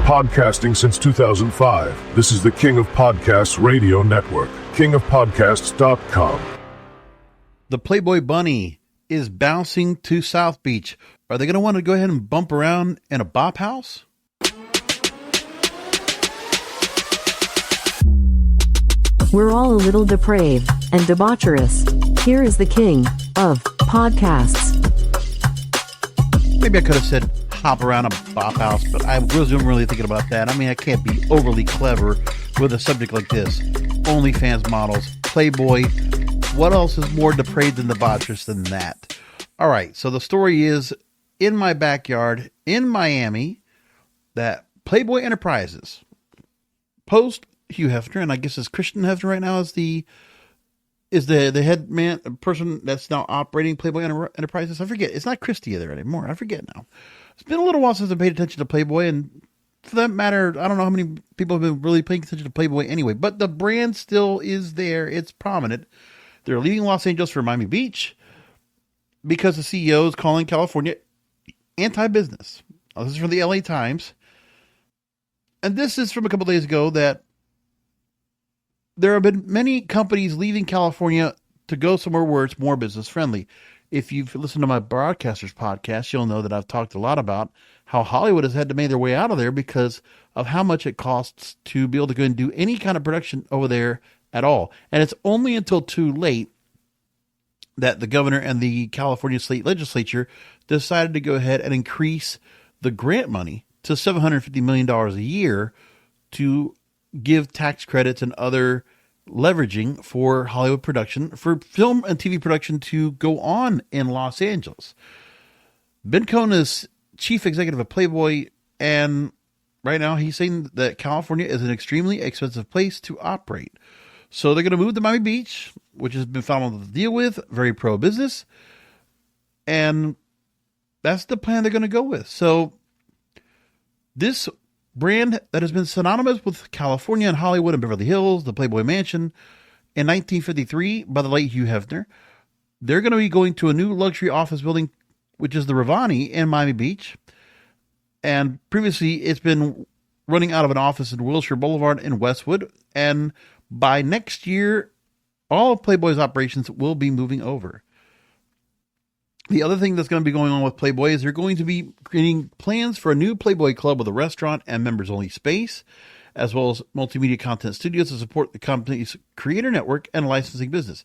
Podcasting since 2005. This is the King of Podcasts radio network, kingofpodcasts.com. The Playboy Bunny is bouncing to South Beach. Are they going to want to go ahead and bump around in a Bop House? We're all a little depraved and debaucherous. Here is the king of podcasts. Maybe I could have said hop around a Bop House, but I wasn't really thinking about that. I mean, I can't be overly clever with a subject like this. OnlyFans models, Playboy. What else is more depraved and debaucherous than that? All right, so the story is in my backyard in Miami that Playboy Enterprises post Hugh Hefner, and I guess it's Christian Hefner right now is the head man person that's now operating Playboy Enterprises. I forget. It's not Christie there anymore. I forget now. It's been a little while since I paid attention to Playboy, and for that matter, I don't know how many people have been really paying attention to Playboy anyway, but the brand still is there. It's prominent. They're leaving Los Angeles for Miami Beach because the CEO is calling California anti-business. Now, this is from the LA Times. And this is from a couple days ago that there have been many companies leaving California to go somewhere where it's more business friendly. If you've listened to my Broadcasters podcast, you'll know that I've talked a lot about how Hollywood has had to make their way out of there because of how much it costs to be able to go and do any kind of production over there at all. And it's only until too late that the governor and the California state legislature decided to go ahead and increase the grant money to $750 million a year to give tax credits and other leveraging for Hollywood production, for film and TV production to go on in Los Angeles. Ben Kohn is chief executive of Playboy, and right now he's saying that California is an extremely expensive place to operate. So they're going to move to Miami Beach, which has been found to deal with, very pro-business, and that's the plan they're going to go with. So this brand that has been synonymous with California and Hollywood and Beverly Hills, the Playboy Mansion, in 1953 by the late Hugh Hefner, they're going to be going to a new luxury office building, which is the Rivani in Miami Beach. And previously, it's been running out of an office in Wilshire Boulevard in Westwood. And by next year, all of Playboy's operations will be moving over. The other thing that's going to be going on with Playboy is they're going to be creating plans for a new Playboy club with a restaurant and members-only space, as well as multimedia content studios to support the company's creator network and licensing business.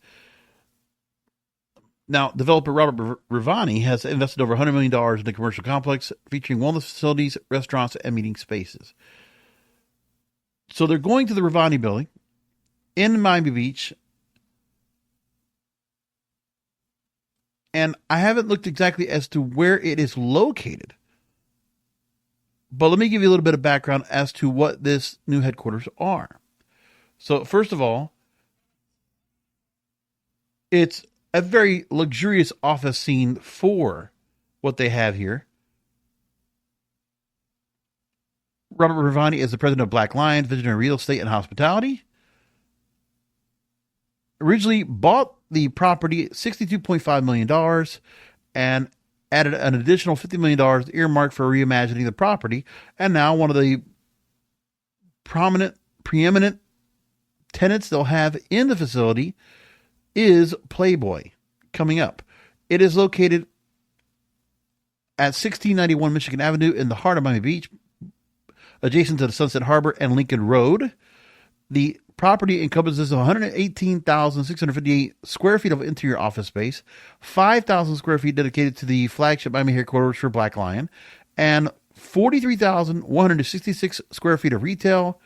Now, developer Robert Rivani has invested over $100 million in the commercial complex, featuring wellness facilities, restaurants, and meeting spaces. So they're going to the Rivani building in Miami Beach. And I haven't looked exactly as to where it is located. But let me give you a little bit of background as to what this new headquarters are. So first of all, it's a very luxurious office scene for what they have here. Robert Rivani is the president of Black Lions, Visionary Real Estate and Hospitality. Originally bought the property at $62.5 million and added an additional $50 million earmarked for reimagining the property. And now one of the preeminent tenants they'll have in the facility is Playboy coming up. It is located at 1691 Michigan Avenue in the heart of Miami Beach, adjacent to the Sunset Harbor and Lincoln Road. The property encompasses 118,658 square feet of interior office space, 5,000 square feet dedicated to the flagship Miami headquarters for Black Lion, and 43,166 square feet of retail,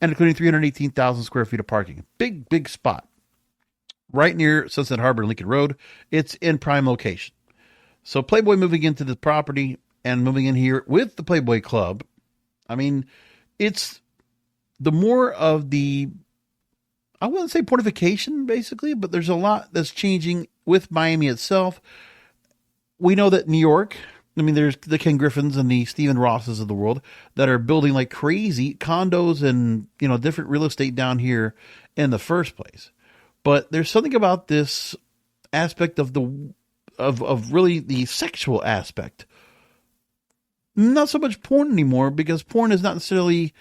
and including 318,000 square feet of parking. Big spot. Right near Sunset Harbor and Lincoln Road. It's in prime location. So Playboy moving into the property and moving in here with the Playboy Club. I mean, it's the more of the, I wouldn't say portification, basically, but there's a lot that's changing with Miami itself. We know that New York, I mean, there's the Ken Griffins and the Stephen Rosses of the world that are building like crazy condos and, you know, different real estate down here in the first place. But there's something about this aspect of really the sexual aspect Not so much porn anymore, because porn is not necessarily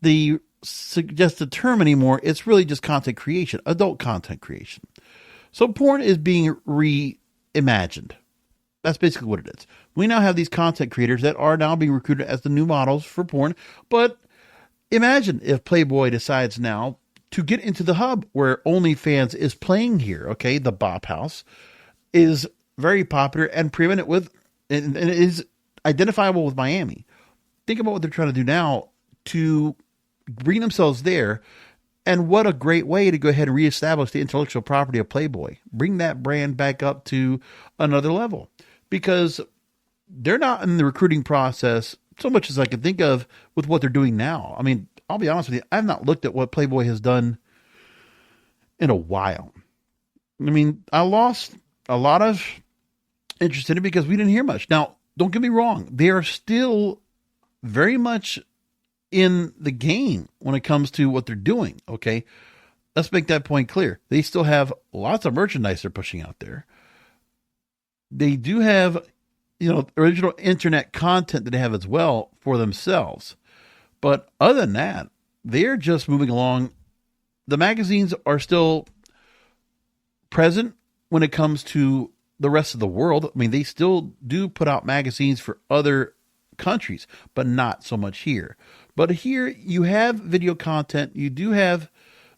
the suggested term anymore. It's really just content creation, adult content creation. So porn is being reimagined. That's basically what it is. We now have these content creators that are now being recruited as the new models for porn. But imagine if Playboy decides now to get into the hub where OnlyFans is playing here. Okay, the Bop House is very popular and preeminent with, and it is identifiable with Miami. Think about what they're trying to do now to bring themselves there. And what a great way to go ahead and reestablish the intellectual property of Playboy. Bring that brand back up to another level. Because they're not in the recruiting process so much as I can think of with what they're doing now. I mean, I'll be honest with you, I've not looked at what Playboy has done in a while. I mean, I lost a lot of interest in it because we didn't hear much. Now, don't get me wrong. They are still very much in the game when it comes to what they're doing. Okay. Let's make that point clear. They still have lots of merchandise they're pushing out there. They do have, original internet content that they have as well for themselves. But other than that, they're just moving along. The magazines are still present when it comes to the rest of the world. I mean, they still do put out magazines for other countries, but not so much here. But here you have video content. You do have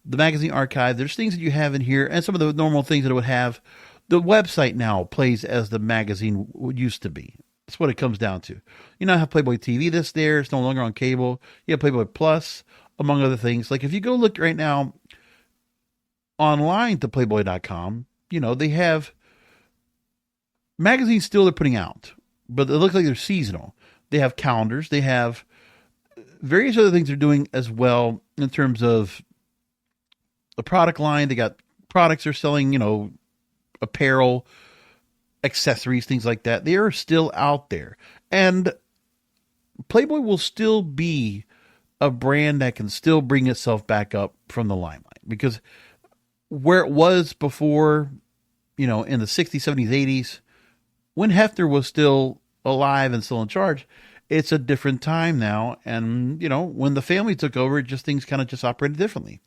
the magazine archive. There's things that you have in here and some of the normal things that it would have. The website now plays as the magazine used to be. That's what it comes down to. You now have Playboy TV that's there. It's no longer on cable. You have Playboy Plus, among other things. Like if you go look right now online to Playboy.com, they have magazines still they're putting out, but it looks like they're seasonal. They have calendars. They have various other things they're doing as well in terms of the product line. They got products they're selling, apparel, accessories, things like that. They are still out there. And Playboy will still be a brand that can still bring itself back up from the limelight. Because where it was before, in the 60s, 70s, 80s, when Hefner was still alive and still in charge, it's a different time now. And, when the family took over, things kind of just operated differently.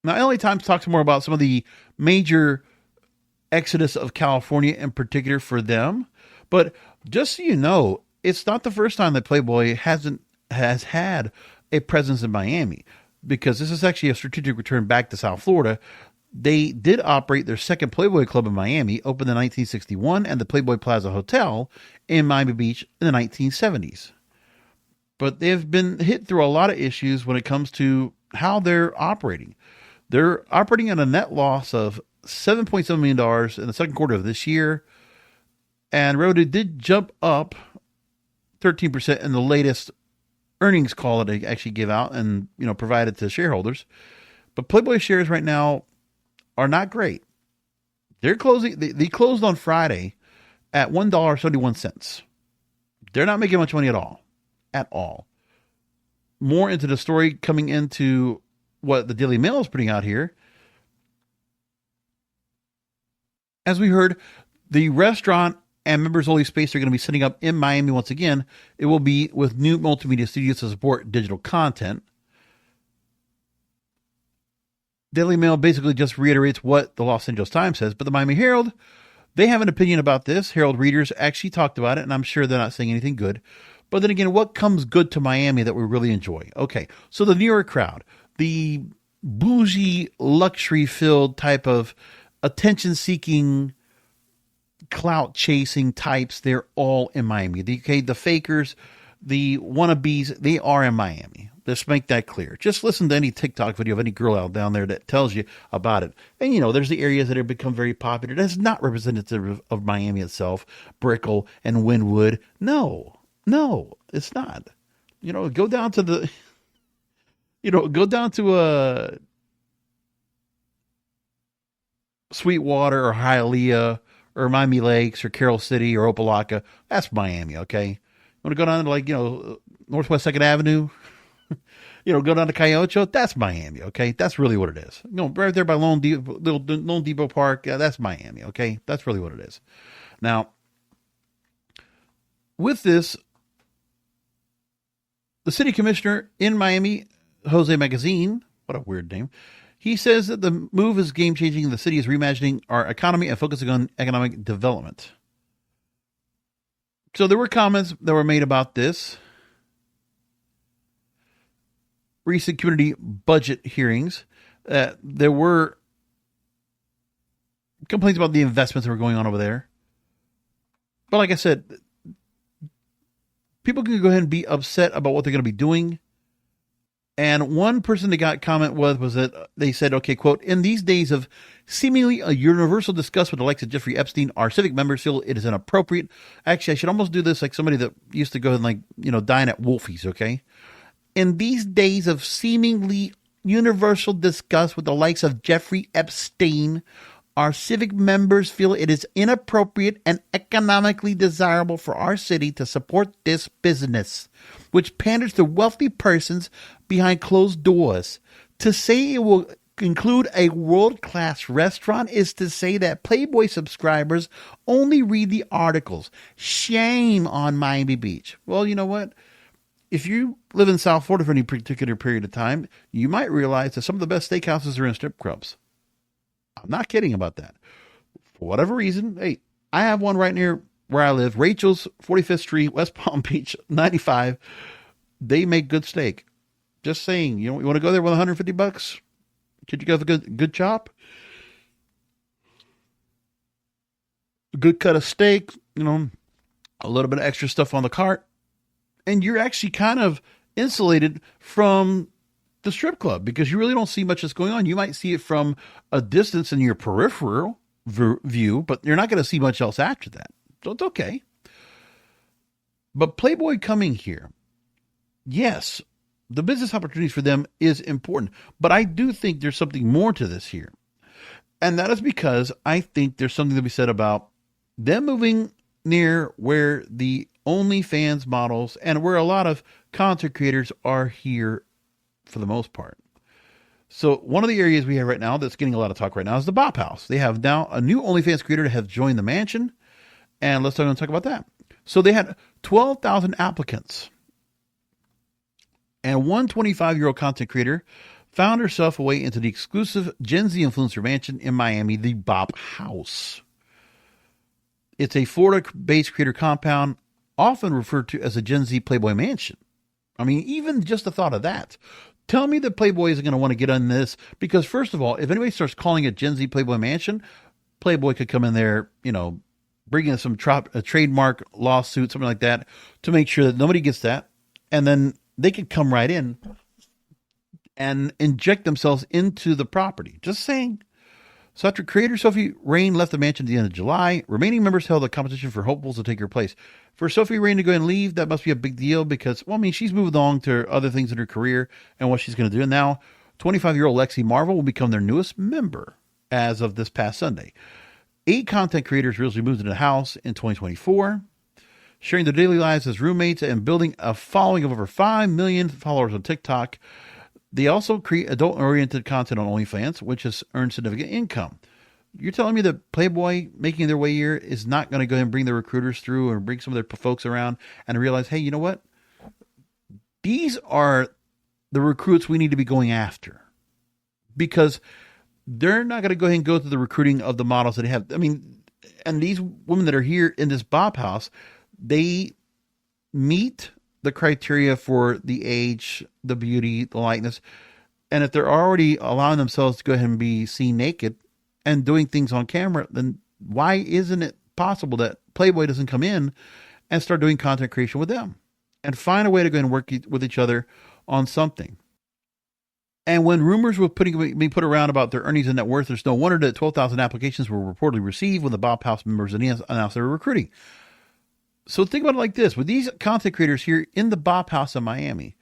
Now, LA Times talks more about some of the major exodus of California in particular for them. But just so you know, it's not the first time that Playboy has had a presence in Miami, because this is actually a strategic return back to South Florida. They did operate their second Playboy Club in Miami, opened in 1961, and the Playboy Plaza Hotel in Miami Beach in the 1970s. But they've been hit through a lot of issues when it comes to how they're operating. They're operating at a net loss of $7.7 million in the second quarter of this year. And revenue did jump up 13% in the latest earnings call that they actually give out and, provided to shareholders. But Playboy shares right now are not great. They're closing. They closed on Friday at $1.71. They're not making much money at all. At all. More into the story coming into what the Daily Mail is putting out here. As we heard, the restaurant and members only space they're going to be setting up in Miami once again. It will be with new multimedia studios to support digital content. Daily Mail basically just reiterates what the Los Angeles Times says, but the Miami Herald, they have an opinion about this. Herald readers actually talked about it, and I'm sure they're not saying anything good. But then again, what comes good to Miami that we really enjoy? Okay, so the New York crowd, the bougie, luxury-filled type of attention-seeking, clout-chasing types, they're all in Miami. The fakers, the wannabes, they are in Miami. Let's make that clear. Just listen to any TikTok video of any girl out down there that tells you about it. And, there's the areas that have become very popular. That's not representative of Miami itself. Brickell and Wynwood. No, it's not. Go down to Sweetwater or Hialeah or Miami Lakes or Carroll City or Opelika. That's Miami, okay? You want to go down to Northwest 2nd Avenue? Go down to Cayocho, that's Miami, okay? That's really what it is. Right there by Lone Depot Park, that's Miami, okay? That's really what it is. Now, with this, the city commissioner in Miami, Jose Magazine, what a weird name, he says that the move is game-changing. The city is reimagining our economy and focusing on economic development. So there were comments that were made about this. Recent community budget hearings. There were complaints about the investments that were going on over there. But like I said, people can go ahead and be upset about what they're going to be doing. And one person that got comment was that they said, okay, quote, in these days of seemingly a universal disgust with the likes of Jeffrey Epstein, our civic members feel it is inappropriate. Actually, I should almost do this like somebody that used to go and dine at Wolfie's, okay? In these days of seemingly universal disgust with the likes of Jeffrey Epstein, our civic members feel it is inappropriate and economically desirable for our city to support this business, which panders to wealthy persons behind closed doors. To say it will include a world-class restaurant is to say that Playboy subscribers only read the articles. Shame on Miami Beach. Well, you know what? If you live in South Florida for any particular period of time, you might realize that some of the best steakhouses are in strip clubs. I'm not kidding about that. For whatever reason, hey, I have one right near where I live, Rachel's, 45th Street, West Palm Beach, 95. They make good steak. Just saying, you want to go there with $150? Could you go with a good chop? A good cut of steak, a little bit of extra stuff on the cart. And you're actually kind of insulated from the strip club because you really don't see much that's going on. You might see it from a distance in your peripheral view, but you're not going to see much else after that. So it's okay. But Playboy coming here, yes, the business opportunities for them is important, but I do think there's something more to this here. And that is because I think there's something to be said about them moving near where the OnlyFans models and where a lot of content creators are here for the most part. So one of the areas we have right now that's getting a lot of talk right now is the Bop House. They have now a new OnlyFans creator that has joined the mansion. And let's talk about that. So they had 12,000 applicants. And one 25-year-old content creator found herself a way into the exclusive Gen Z influencer mansion in Miami, the Bop House. It's a Florida-based creator compound, often referred to as a Gen Z Playboy Mansion. I mean, even just the thought of that. Tell me that Playboy isn't going to want to get on this because, first of all, if anybody starts calling it Gen Z Playboy Mansion, Playboy could come in there, bring in some a trademark lawsuit, something like that, to make sure that nobody gets that. And then they could come right in and inject themselves into the property. Just saying. So after creator Sophie Rain left the mansion at the end of July, remaining members held a competition for hopefuls to take her place. For Sophie Rain to go and leave, that must be a big deal because, she's moved on to other things in her career and what she's going to do. And now 25-year-old Lexi Marvel will become their newest member as of this past Sunday. 8 content creators recently moved into the house in 2024, sharing their daily lives as roommates and building a following of over 5 million followers on TikTok. They also create adult-oriented content on OnlyFans, which has earned significant income. You're telling me that Playboy making their way here is not going to go ahead and bring their recruiters through or bring some of their folks around and realize, hey, you know what? These are the recruits we need to be going after because they're not going to go ahead and go through the recruiting of the models that they have. And these women that are here in this Bop House, they meet the criteria for the age, the beauty, the likeness. And if they're already allowing themselves to go ahead and be seen naked and doing things on camera, then why isn't it possible that Playboy doesn't come in and start doing content creation with them and find a way to go and work with each other on something? And when rumors were being put around about their earnings and net worth, there's no wonder that 12,000 applications were reportedly received when the Bop House members announced they were recruiting. So think about it like this. With these content creators here in the Bop House in Miami,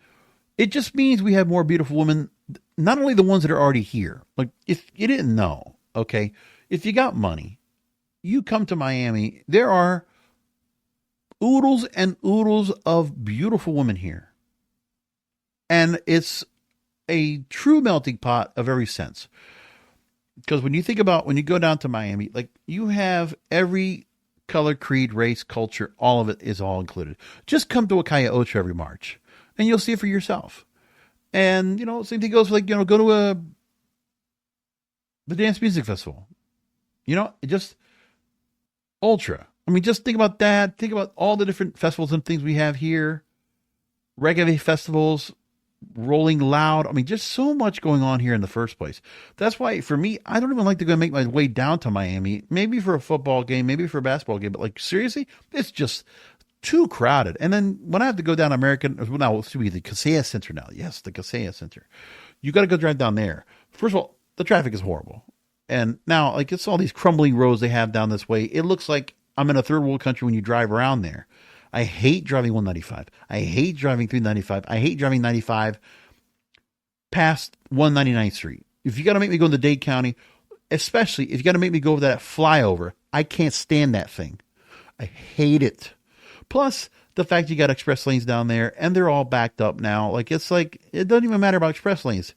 it just means we have more beautiful women, not only the ones that are already here. Like, if you didn't know, okay, if you got money, you come to Miami, there are oodles and oodles of beautiful women here. And it's a true melting pot of every sense. Because when you think about, when you go down to Miami, like, you have every color, creed, race, culture, all of it is all included. Just come to Akaya Ocho every March and you'll see it for yourself. And, same thing goes for go to the Dance Music Festival. Just ultra. I mean, just think about that. Think about all the different festivals and things we have here. Reggae festivals, Rolling Loud. I mean, just so much going on here in the first place. That's why, for me, I don't even like to go make my way down to Miami. Maybe for a football game, maybe for a basketball game. But, seriously, it's just too crowded. And then when I have to go down the Kaseya Center now. Yes, the Kaseya Center. You got to go drive down there. First of all, the traffic is horrible. And now, it's all these crumbling roads they have down this way. It looks like I'm in a third world country when you drive around there. I hate driving 195. I hate driving 395. I hate driving 95 past 199th Street. If you got to make me go into Dade County, especially if you got to make me go over that flyover, I can't stand that thing. I hate it. Plus, the fact you got express lanes down there, and they're all backed up now. It doesn't even matter about express lanes.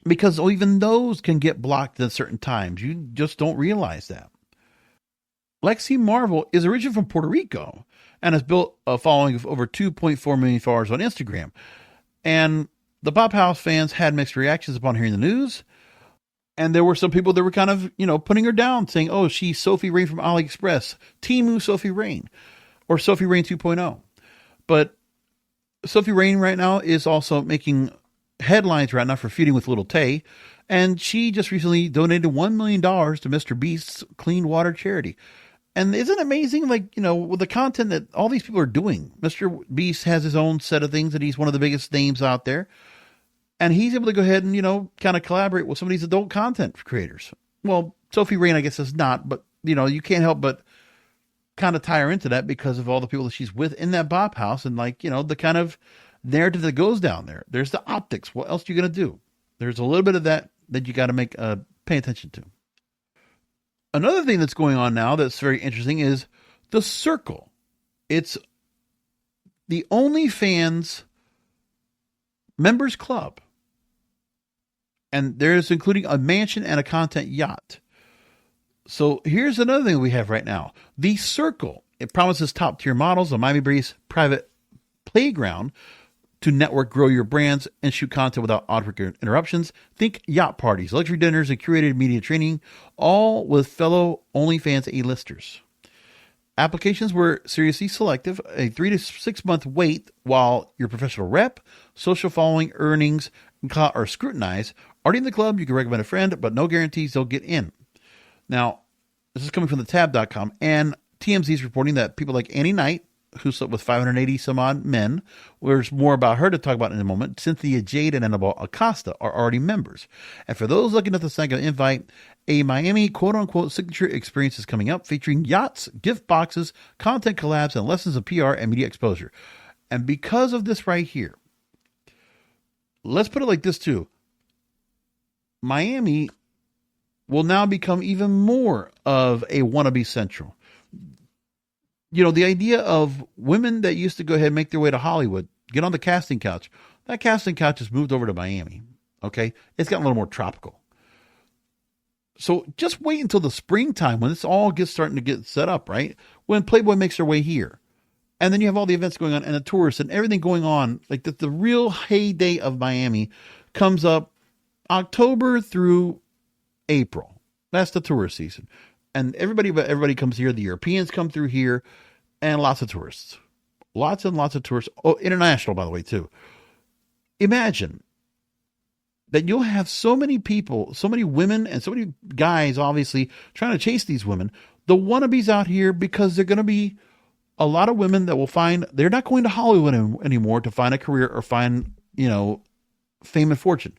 Because even those can get blocked at certain times. You just don't realize that. Lexi Marvel is originally from Puerto Rico and has built a following of over 2.4 million followers on Instagram. And the Bop House fans had mixed reactions upon hearing the news. And there were some people that were kind of, putting her down, saying, oh, she's Sophie Rain from AliExpress. Temu Sophie Rain. Or Sophie Rain 2.0. But Sophie Rain right now is also making headlines right now for feuding with Little Tay. And she just recently donated $1 million to Mr. Beast's Clean Water Charity. And isn't it amazing, with the content that all these people are doing? Mr. Beast has his own set of things, and he's one of the biggest names out there. And he's able to go ahead and, kind of collaborate with some of these adult content creators. Well, Sophie Rain, I guess, is not, but, you can't help but kind of tie her into that because of all the people that she's with in that Bop House and, the kind of narrative that goes down there. There's the optics. What else are you going to do? There's a little bit of that you got to pay attention to. Another thing that's going on now that's very interesting is the Circle. It's the OnlyFans members club. And there's including a mansion and a content yacht. So here's another thing we have right now. The Circle. It promises top tier models, a Miami-based private playground to network, grow your brands, and shoot content without awkward interruptions. Think yacht parties, luxury dinners, and curated media training, all with fellow OnlyFans A-listers. Applications were seriously selective, a 3 to 6 month wait while your professional rep, social following, earnings are scrutinized. Already in the club, you can recommend a friend, but no guarantees they'll get in. Now, this is coming from the tab.com, and TMZ is reporting that people like Annie Knight, who slept with 580 some odd men. There's more about her to talk about in a moment. Cynthia Jade and Annabelle Acosta are already members. And for those looking at the second invite, a Miami quote-unquote signature experience is coming up featuring yachts, gift boxes, content collabs, and lessons of PR and media exposure. And because of this right here, let's put it like this too. Miami will now become even more of a wannabe central. The idea of women that used to go ahead and make their way to Hollywood, get on the casting couch. That casting couch has moved over to Miami. Okay. It's gotten a little more tropical. So just wait until the springtime when this all gets starting to get set up, right? When Playboy makes their way here. And then you have all the events going on and the tourists and everything going on. Like the real heyday of Miami comes up October through April. That's the tourist season. And everybody comes here. The Europeans come through here, and lots of tourists. Lots and lots of tourists. Oh, international, by the way, too. Imagine that you'll have so many people, so many women, and so many guys, obviously, trying to chase these women. The wannabes out here, because they're going to be a lot of women that will find, they're not going to Hollywood anymore to find a career or find, fame and fortune.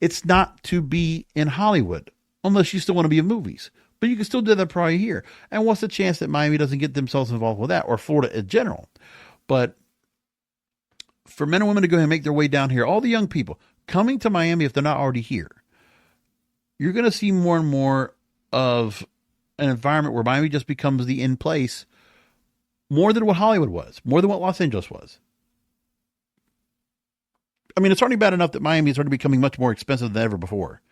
It's not to be in Hollywood, unless you still want to be in movies. But you can still do that probably here. And what's the chance that Miami doesn't get themselves involved with that, or Florida in general? But for men and women to go ahead and make their way down here, all the young people coming to Miami, if they're not already here, you're going to see more and more of an environment where Miami just becomes the in place more than what Hollywood was, more than what Los Angeles was. I mean, it's already bad enough that Miami is already becoming much more expensive than ever before.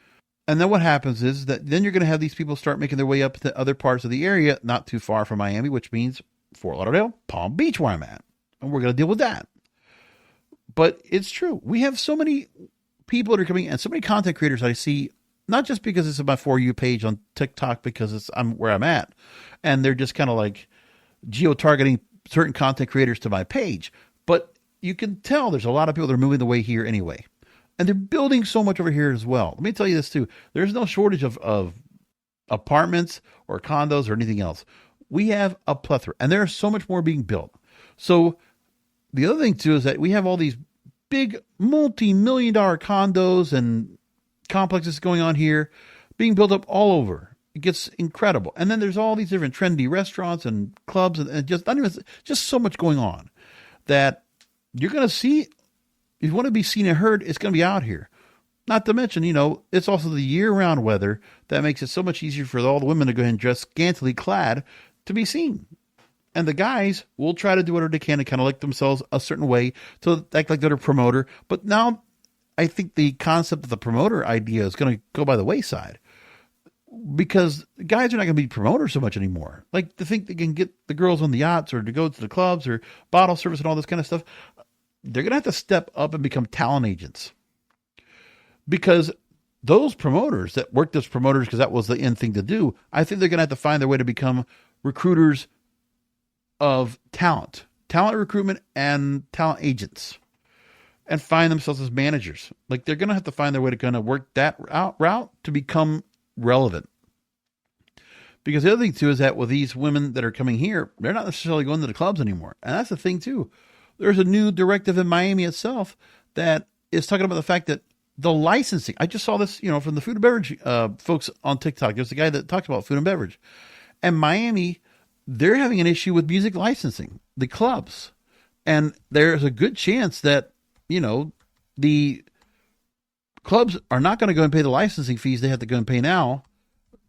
And then what happens is that then you're going to have these people start making their way up to other parts of the area, not too far from Miami, which means Fort Lauderdale, Palm Beach, where I'm at. And we're going to deal with that. But it's true. We have so many people that are coming and so many content creators I see, not just because it's my For You page on TikTok, because I'm where I'm at. And they're just kind of like geo-targeting certain content creators to my page. But you can tell there's a lot of people that are moving the way here anyway. And they're building so much over here as well. Let me tell you this too. There's no shortage of apartments or condos or anything else. We have a plethora, and there's so much more being built. So the other thing too is that we have all these big multi-million-dollar condos and complexes going on here being built up all over. It gets incredible. And then there's all these different trendy restaurants and clubs and just so much going on that you're going to see. If you want to be seen and heard, it's going to be out here. Not to mention, it's also the year-round weather that makes it so much easier for all the women to go ahead and dress scantily clad to be seen. And the guys will try to do whatever they can to kind of like themselves a certain way to act like they're a promoter. But now I think the concept of the promoter idea is going to go by the wayside because guys are not going to be promoters so much anymore. Like to think they can get the girls on the yachts or to go to the clubs or bottle service and all this kind of stuff. They're going to have to step up and become talent agents because those promoters that worked as promoters, because that was the end thing to do, I think they're going to have to find their way to become recruiters of talent recruitment and talent agents, and find themselves as managers. Like they're going to have to find their way to kind of work that route to become relevant. Because the other thing too is that with these women that are coming here, they're not necessarily going to the clubs anymore. And that's the thing too. There's a new directive in Miami itself that is talking about the fact that the licensing, I just saw this, from the food and beverage folks on TikTok. There's a guy that talks about food and beverage. And Miami, they're having an issue with music licensing, the clubs. And there's a good chance that, the clubs are not going to go and pay the licensing fees they have to go and pay now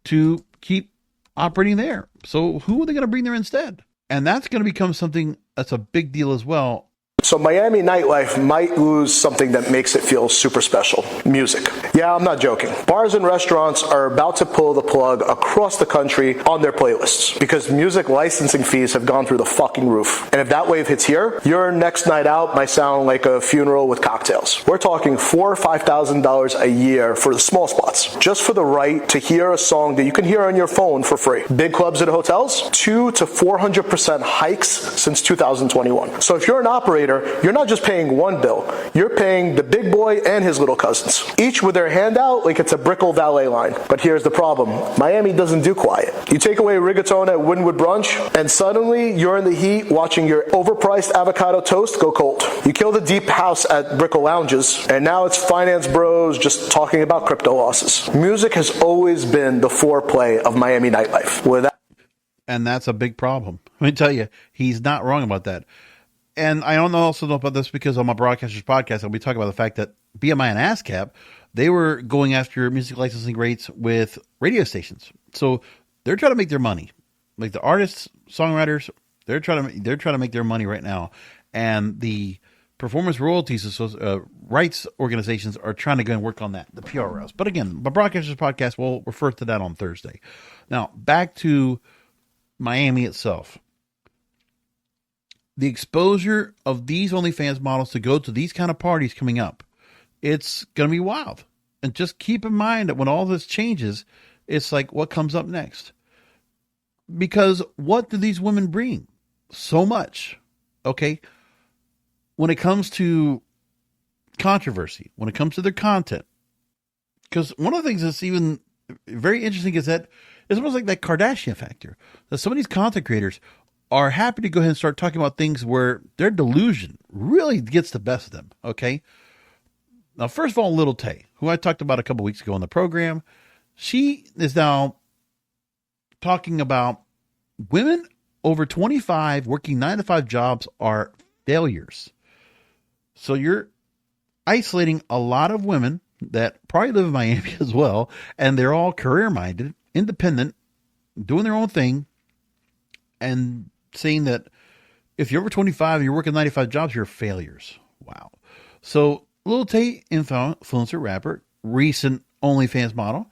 to keep operating there. So who are they going to bring there instead? And that's going to become something that's a big deal as well. So Miami nightlife might lose something that makes it feel super special. Music. Yeah, I'm not joking. Bars and restaurants are about to pull the plug across the country on their playlists because music licensing fees have gone through the fucking roof. And if that wave hits here, your next night out might sound like a funeral with cocktails. We're talking $4,000 or $5,000 a year for the small spots, just for the right to hear a song that you can hear on your phone for free. Big clubs and hotels, 200 to 400% hikes since 2021. So if you're an operator, you're not just paying one bill, you're paying the big boy and his little cousins, each with their hand out like it's a Brickell valet line. But here's the problem. Miami doesn't do quiet. You take away rigatone at Wynwood Brunch, and suddenly you're in the heat watching your overpriced avocado toast go cold. You kill the deep house at Brickell Lounges, and now it's finance bros just talking about crypto losses. Music has always been the foreplay of Miami nightlife. And that's a big problem. Let me tell you, he's not wrong about that. And I also know about this because on my Broadcasters podcast, I'll be talking about the fact that BMI and ASCAP, they were going after music licensing rates with radio stations. So they're trying to make their money. Like the artists, songwriters, they're trying to make their money right now. And the performance royalties rights organizations are trying to go and work on that, the PROs. But again, my Broadcasters podcast will refer to that on Thursday. Now, back to Miami itself. The exposure of these OnlyFans models to go to these kind of parties coming up, it's going to be wild. And just keep in mind that when all this changes, it's like, what comes up next? Because what do these women bring? So much. Okay. When it comes to controversy, when it comes to their content, because one of the things that's even very interesting is that it's almost like that Kardashian factor. That some of these content creators are happy to go ahead and start talking about things where their delusion really gets the best of them. Okay. Now, first of all, Little Tay, who I talked about a couple weeks ago on the program, she is now talking about women over 25 working 9-to-5 jobs are failures. So you're isolating a lot of women that probably live in Miami as well, and they're all career-minded, independent, doing their own thing, and saying that if you're over 25 and you're working 95 jobs, you're failures. Wow. So Lil Tay, influencer, rapper, recent OnlyFans model.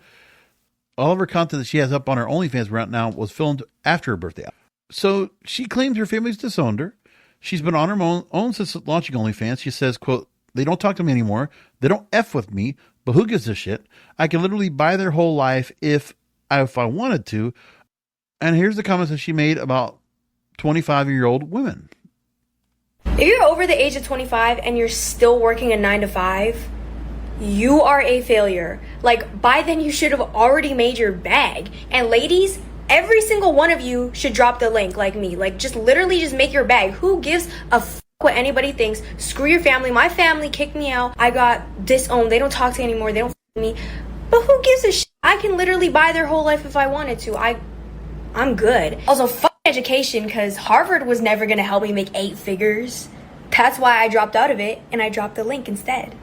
All of her content that she has up on her OnlyFans right now was filmed after her birthday. So she claims her family's disowned her. She's been on her own since launching OnlyFans. She says, quote, "They don't talk to me anymore. They don't F with me, but who gives a shit? I can literally buy their whole life if I wanted to." And here's the comments that she made about 25-year-old women. If you're over the age of 25 and you're still working a 9 to 5, you are a failure. Like, by then you should have already made your bag. And ladies, every single one of you should drop the link like me. Like, just literally just make your bag. Who gives a f*** what anybody thinks? Screw your family. My family kicked me out. I got disowned. They don't talk to me anymore. They don't f*** me. But who gives a shit? I can literally buy their whole life if I wanted to. I'm good. Also, fuck education, because Harvard was never going to help me make 8 figures. That's why I dropped out of it, and I dropped the link instead.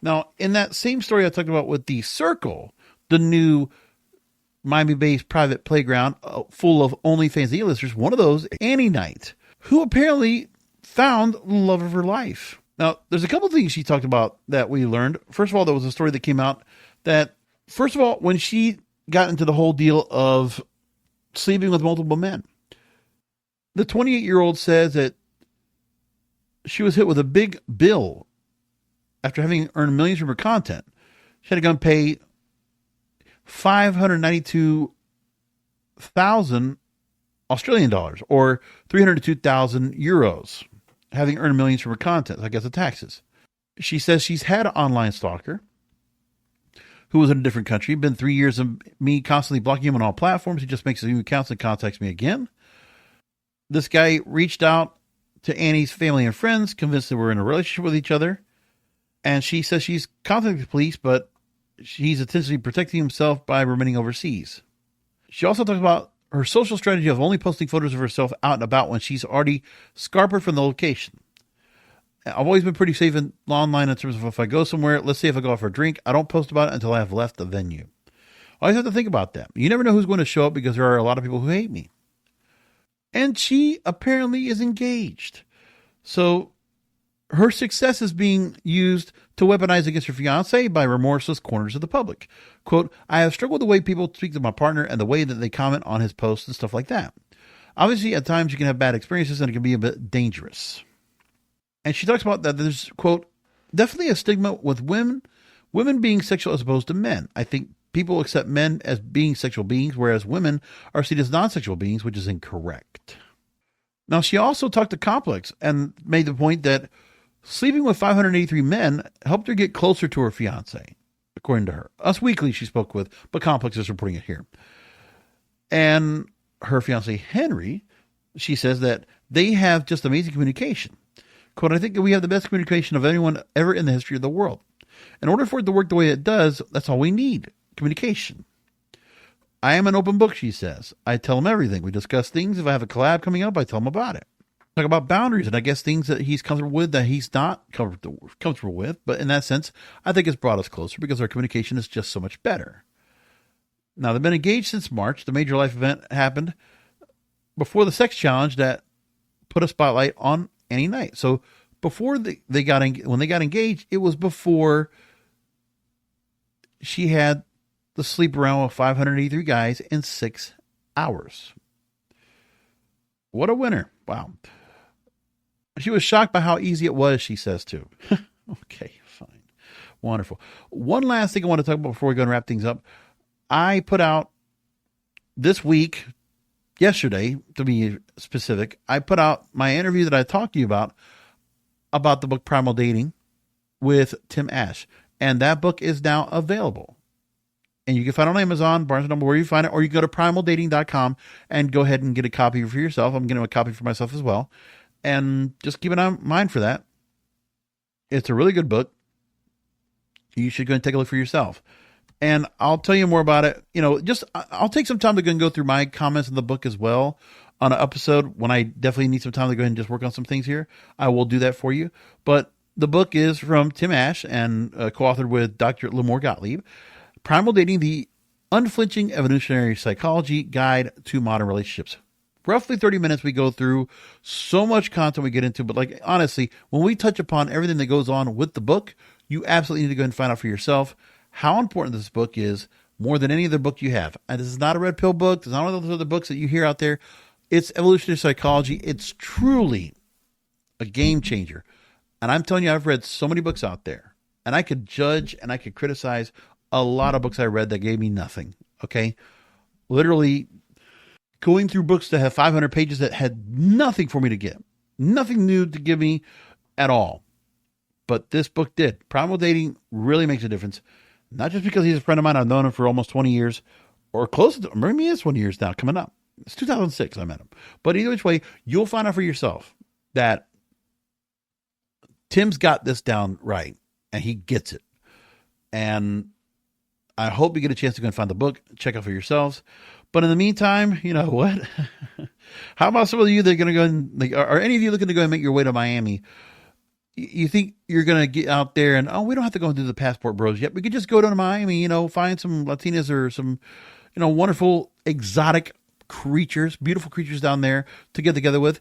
Now, in that same story I talked about with The Circle, the new Miami-based private playground full of OnlyFans A-listers, one of those, Annie Knight, who apparently found the love of her life. Now, there's a couple of things she talked about that we learned. First of all, there was a story that came out that, first of all, when she got into the whole deal of sleeping with multiple men, the 28-year-old says that she was hit with a big bill after having earned millions from her content. She had to go and pay 592,000 Australian dollars, or 302,000 euros, having earned millions from her content, I guess the taxes. She says she's had an online stalker who was in a different country. Been 3 years of me constantly blocking him on all platforms. He just makes new accounts and contacts me again. This guy reached out to Annie's family and friends, convinced they were in a relationship with each other. And she says she's contacted the police, but he's intentionally protecting himself by remaining overseas. She also talks about her social strategy of only posting photos of herself out and about when she's already scarpered from the location. I've always been pretty safe online in terms of if I go somewhere, let's say if I go out for a drink, I don't post about it until I have left the venue. I always have to think about that. You never know who's going to show up because there are a lot of people who hate me. And she apparently is engaged. So her success is being used to weaponize against her fiancé by remorseless corners of the public. Quote, "I have struggled with the way people speak to my partner and the way that they comment on his posts and stuff like that. Obviously, at times you can have bad experiences and it can be a bit dangerous." And she talks about that there's, quote, "definitely a stigma with women being sexual as opposed to men. I think people accept men as being sexual beings, whereas women are seen as non-sexual beings, which is incorrect." Now, she also talked to Complex and made the point that sleeping with 583 men helped her get closer to her fiance, according to her. Us Weekly she spoke with, but Complex is reporting it here. And her fiance, Henry, she says that they have just amazing communication. Quote, "I think that we have the best communication of anyone ever in the history of the world. In order for it to work the way it does, that's all we need, communication. I am an open book," she says. "I tell him everything. We discuss things. If I have a collab coming up, I tell him about it. Talk about boundaries, and I guess things that he's comfortable with that he's not comfortable with. But in that sense, I think it's brought us closer because our communication is just so much better." Now, they've been engaged since March. The major life event happened before the sex challenge that put a spotlight on Annie Knight. So before when they got engaged, it was before she had the sleep around with 583 guys in 6 hours. What a winner. Wow. She was shocked by how easy it was, she says too. Okay, fine. Wonderful. One last thing I want to talk about before we go and wrap things up. I put out this week, yesterday, to be specific, I put out my interview that I talked to you about the book Primal Dating with Tim Ash. And that book is now available. And you can find it on Amazon, Barnes & Noble, where you find it, or you can go to primaldating.com and go ahead and get a copy for yourself. I'm getting a copy for myself as well. And just keep an eye in mind for that. It's a really good book. You should go and take a look for yourself. And I'll tell you more about it. I'll take some time to go and go through my comments in the book as well on an episode when I definitely need some time to go ahead and just work on some things here. I will do that for you. But the book is from Tim Ash and co-authored with Dr. Lamore Gottlieb. Primal Dating, the Unflinching Evolutionary Psychology Guide to Modern Relationships. Roughly 30 minutes we go through, so much content we get into, but honestly, when we touch upon everything that goes on with the book, you absolutely need to go and find out for yourself how important this book is, more than any other book you have. And this is not a red pill book. It's not one of those other books that you hear out there. It's evolutionary psychology. It's truly a game changer. And I'm telling you, I've read so many books out there, and I could judge and I could criticize a lot of books I read that gave me nothing. Okay. Literally going through books that have 500 pages that had nothing for me to get, nothing new to give me at all. But this book did. Primal Dating really makes a difference. Not just because he's a friend of mine. I've known him for almost 20 years or close to, maybe it's 20 years now coming up. It's 2006 I met him. But either which way, you'll find out for yourself that Tim's got this down right, and he gets it. And I hope you get a chance to go and find the book, check out for yourselves. But in the meantime, you know what? How about some of you that are going to go and, are any of you looking to go and make your way to Miami? You think you're going to get out there and, we don't have to go and do the passport bros yet. We could just go to Miami, find some Latinas or some, wonderful exotic creatures, beautiful creatures down there to get together with.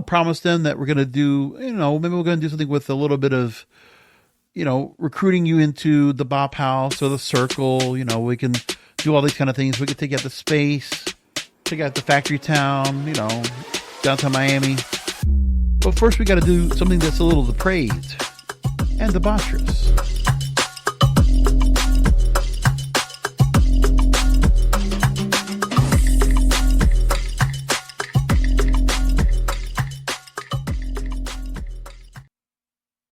Promise them that we're going to do, maybe we're going to do something with a little bit of, recruiting you into the Bop House or the Circle. We can do all these kind of things. We could take you out to space, take you out to Factory Town, downtown Miami. But first we got to do something that's a little depraved and debaucherous.